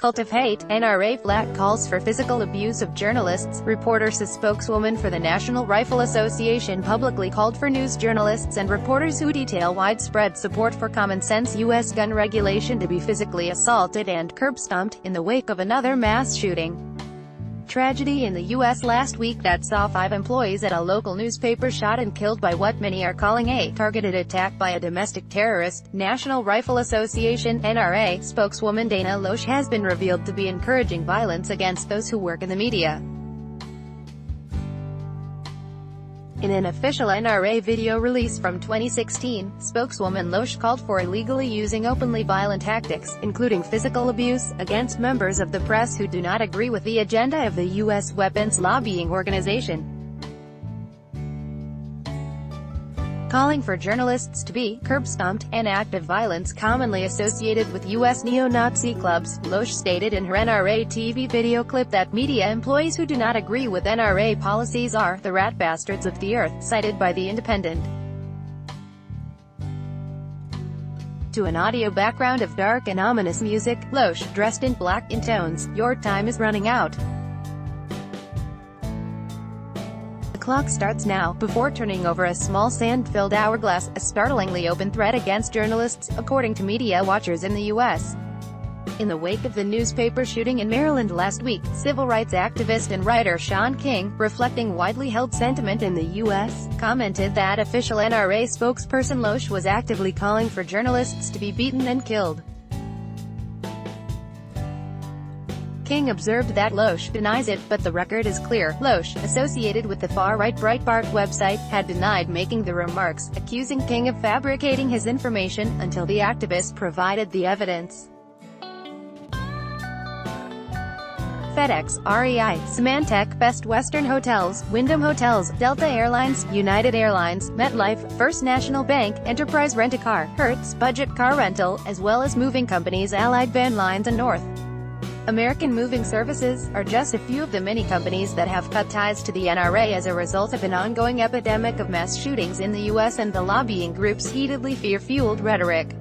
cult of hate. NRA Flack calls for physical abuse of journalists. Reporters. A spokeswoman for the National Rifle Association publicly called for news journalists and reporters who detail widespread support for common-sense U.S. gun regulation to be physically assaulted and curb-stomped, in the wake of another mass shooting tragedy in the U.S. last week that saw 5 employees at a local newspaper shot and killed by what many are calling a targeted attack by a domestic terrorist. National Rifle Association (NRA) spokeswoman Dana Loesch has been revealed to be encouraging violence against those who work in the media. In an official NRA video release from 2016, spokeswoman Loesch called for illegally using openly violent tactics, including physical abuse, against members of the press who do not agree with the agenda of the U.S. weapons lobbying organization. Calling for journalists to be curb-stomped, an act of violence commonly associated with U.S. neo-Nazi clubs. Loesch stated in her NRA TV video clip that media employees who do not agree with NRA policies are the rat bastards of the earth, cited by The Independent. To an audio background of dark and ominous music, Loesch, dressed in black, intones, "Your time is running out. The clock starts now," before turning over a small sand-filled hourglass, a startlingly open threat against journalists, according to media watchers in the U.S. In the wake of the newspaper shooting in Maryland last week, civil rights activist and writer Shaun King, reflecting widely held sentiment in the U.S., commented that official NRA spokesperson Loesch was actively calling for journalists to be beaten and killed. King observed that Loesch denies it, but the record is clear. Loesch, associated with the far-right Breitbart website, had denied making the remarks, accusing King of fabricating his information, until the activist provided the evidence. FedEx, REI, Symantec, Best Western Hotels, Wyndham Hotels, Delta Airlines, United Airlines, MetLife, First National Bank, Enterprise Rent-A-Car, Hertz, Budget Car Rental, as well as moving companies Allied Van Lines and North American Moving Services, are just a few of the many companies that have cut ties to the NRA as a result of an ongoing epidemic of mass shootings in the U.S. and the lobbying group's heatedly fear-fueled rhetoric.